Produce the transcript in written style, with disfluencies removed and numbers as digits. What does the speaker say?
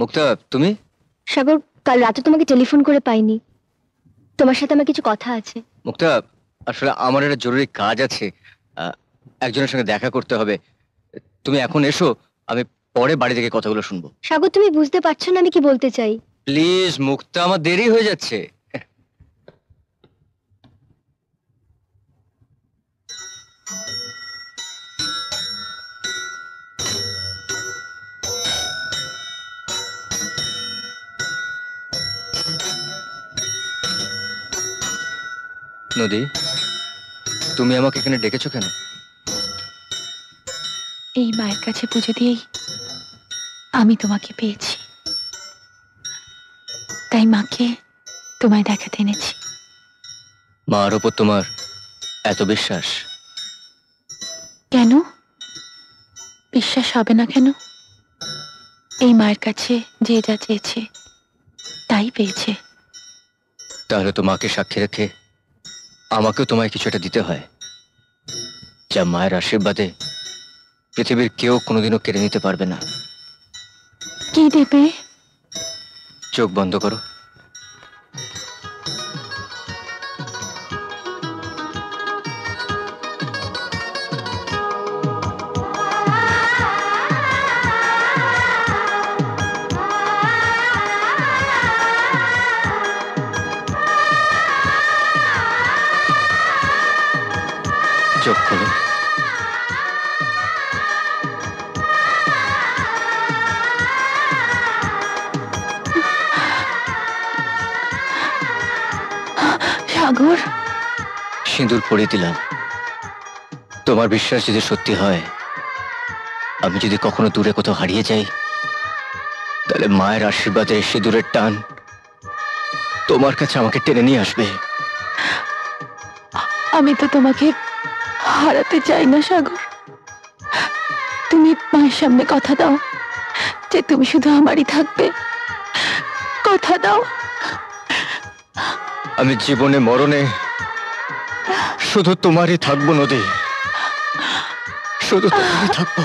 মুক্তা, তুমি? সাগর, কাল রাতে তোমাকে টেলিফোন করে পাইনি, তোমার সাথে আমার কিছু কথা আছে। মুক্তা, আসলে আমার একটা জরুরি কাজ আছে, একজনের সঙ্গে দেখা করতে হবে। তুমি এখন এসো, আমি পরে বাড়ি থেকে কথাগুলো শুনবো। সাগর, তুমি বুঝতে পারছো না আমি কি বলতে চাই। প্লিজ মুক্তা, আমার দেরি হয়ে যাচ্ছে। নদী, তুমি আমাকে এখানে ডেকেছো কেন? এই মায়ের কাছে পুজো দিয়েই আমি তোমাকে পেয়েছি, তাই মাকে তোমায় দেখাতে এনেছি। মার ওপর তোমার এত বিশ্বাস? কেন বিশ্বাস হবে না? কেন? এই মায়ের কাছে যে যা চেয়েছে তাই পেয়েছে। তাহলে তো মাকে সাক্ষী রেখে আমাকেও তোমায় কিছু একটা দিতে হয়, যা মায়ের আশীর্বাদে পৃথিবীর কেউ কোনোদিনও কেড়ে নিতে পারবে না। কি দেবে? চোখ বন্ধ করো। চোখ খোলো। সাগর, সিঁদুর পরিয়ে দিলাম। তোমার বিশ্বাস যদি সত্যি হয়, আমি যদি কখনো দূরে কোথাও হারিয়ে যাই, তাহলে মায়ের আশীর্বাদে সিঁদুরের টান তোমার কাছে আমাকে টেনে নিয়ে আসবে। আমি তো তোমাকে হারাতে চাই না সাগর। তুমি মায়ের সামনে কথা দাও যে তুমি শুধু আমারই থাকবে। কথা দাও। আমি জীবনে মরণে শুধু তোমারই থাকবো নদী, শুধু তোমারই থাকবো।